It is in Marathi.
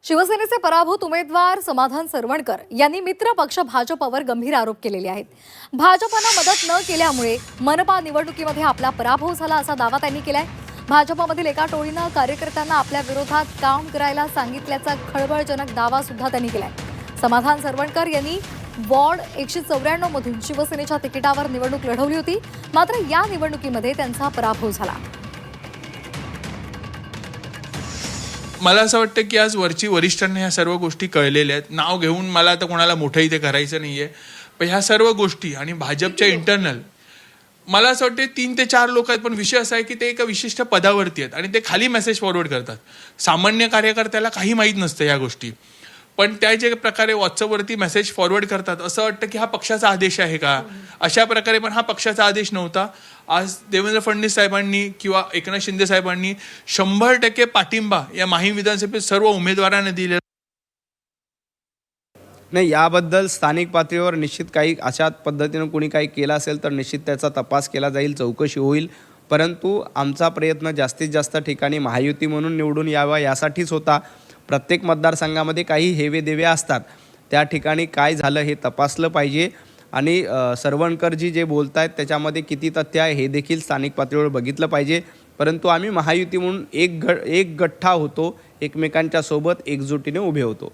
शिवसेनेचे पराभूत उमेदवार समाधान सरवणकर यांनी मित्र पक्ष भाजपवर गंभीर आरोप केलेले आहेत. भाजपनं मदत न केल्यामुळे मनपा निवडणुकीमध्ये आपला पराभव झाला असा दावा त्यांनी केलाय. भाजपमधील एका टोळीनं कार्यकर्त्यांना आपल्या विरोधात काम करायला सांगितल्याचा खळबळजनक दावा सुद्धा त्यांनी केलाय. समाधान सरवणकर यांनी वॉर्ड 194 मधून शिवसेनेच्या तिकिटावर निवडणूक लढवली होती, मात्र या निवडणुकीमध्ये त्यांचा पराभव झाला. मला असं वाटतं की आज वरिष्ठांना ह्या सर्व गोष्टी कळलेल्या आहेत. नाव घेऊन मला आता कोणाला मोठं इथे करायचं नाहीये, पण ह्या सर्व गोष्टी आणि भाजपच्या इंटरनल मला असं वाटतं 3 ते 4 लोक आहेत, पण विषय असा आहे की ते एका विशिष्ट पदावरती आहेत आणि ते खाली मेसेज फॉरवर्ड करतात. सामान्य कार्यकर्त्याला काही माहीत नसतं या गोष्टी, पण त्या जे प्रकारे व्हॉट्सअपवरती मेसेज फॉरवर्ड करतात असं वाटतं की हा पक्षाचा आदेश आहे का. अशा प्रकारे पण हा पक्षाचा आदेश नव्हता. आज देवेंद्र फडणवीस साहेबांनी किंवा एकनाथ शिंदे साहेबांनी 100% पाठिंबा या माहीम विधानसभेत सर्व उमेदवारांना दिले. नाही, याबद्दल स्थानिक पातळीवर निश्चित काही अशा पद्धतीनं कोणी काही केलं असेल तर निश्चित त्याचा तपास केला जाईल, चौकशी होईल. परंतु आमचा प्रयत्न जास्तीत जास्त ठिकाणी महायुती म्हणून निवडून यावा यासाठीच होता. प्रत्येक मतदारसंघामध्ये काही हेवेदेवे असतात, त्या ठिकाणी काय झालं हे तपासलं पाहिजे आणि सरवणकरजी जे बोलत आहेत त्याच्यामध्ये किती तथ्य आहे हे देखील स्थानिक पातळीवर बघितलं पाहिजे. परंतु आम्ही महायुती म्हणून एक गठ्ठा होतो, एकमेकांच्या सोबत एकजुटीने उभे होतो.